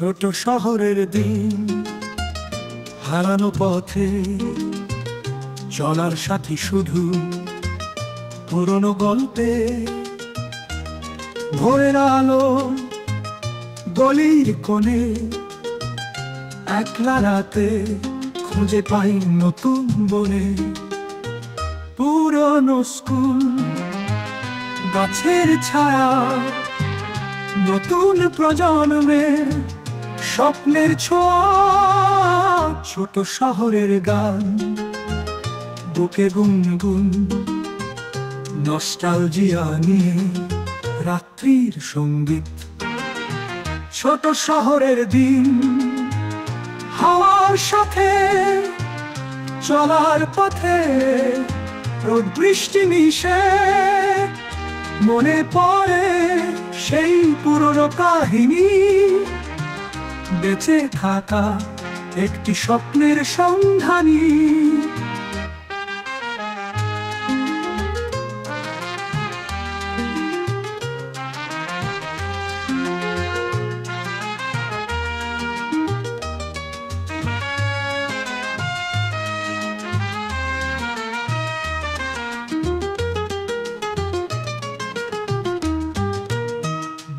ছোট শহরের দিন, হারানো পথে চলার সাথী শুধু পুরনো গল্পে। ভোরের আলো গলির কোণে, একলা রাতে খুঁজে পাই নতুন বনে। পুরনো স্কুল, গাছের ছায়া, নতুন প্রজন্মের স্বপ্নের ছোঁয়া। ছোট শহরের গান, বুকে গুনগুন নস্টালজিয়া নিয়ে রাত্রির সঙ্গীত। ছোট শহরের দিন, হাওয়ার সাথে চলার পথে, রোদ বৃষ্টি মিশে মনে পড়ে সেই পুরনো কাহিনী। বেঁচে থাকা একটি স্বপ্নের সন্ধানী।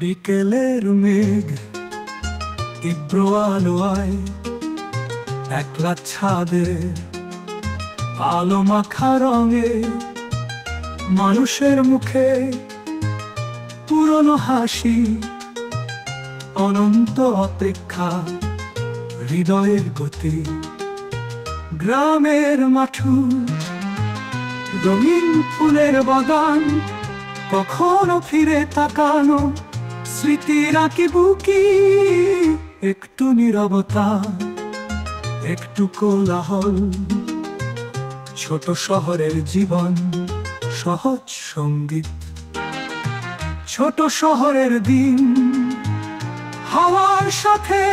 বিকেলের মেঘ তীব্র আলোয়, একলা ছাদে আলো মাখা রঙে, মানুষের মুখে পুরনো হাসি, অনন্ত অপেক্ষা, হৃদয়ের গতি। গ্রামের মাঠু, রঙিন ফুলের বাগান, কখনো ফিরে তাকানো স্মৃতির আঁকি বুকি। একটু নীরবতা, একটু কোলাহল, ছোট শহরের জীবন সহজ সঙ্গীত। ছোট শহরের দিন, হাওয়ার সাথে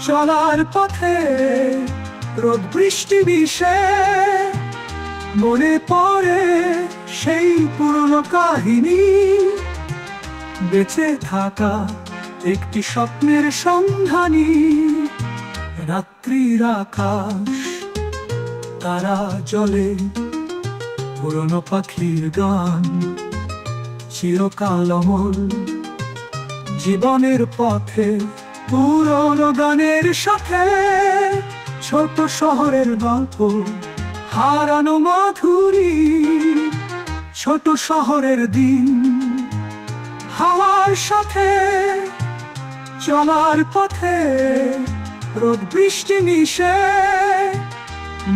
চলার পথে, রোদ বৃষ্টি মিশে মনে পড়ে সেই পুরনো কাহিনী। বেঁচে থাকা একটি স্বপ্নের সন্ধানী। রাত্রির আকাশ তারা জলে, পুরনো পাখির গান চিরকাল অমল। জীবনের পথে পুরনো গানের সাথে, ছোট শহরের গল্প হারানো মাধুরী। ছোট শহরের দিন, হাওয়ার সাথে চলার পথে, রোদ বৃষ্টি মিশে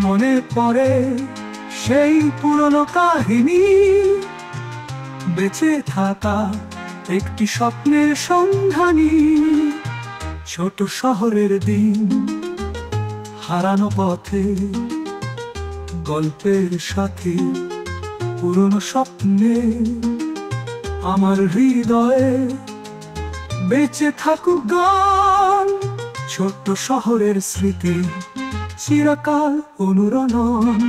মনে পড়ে সেই পুরনো কাহিনী। বেঁচে থাকা একটি স্বপ্নের সন্ধানী। ছোট শহরের দিন, হারানো পথে গল্পের সাথে, পুরনো স্বপ্নে আমার হৃদয়ে বেঁচে থাকুক গান। ছোট্ট শহরের স্মৃতি চিরকাল অনুরণন।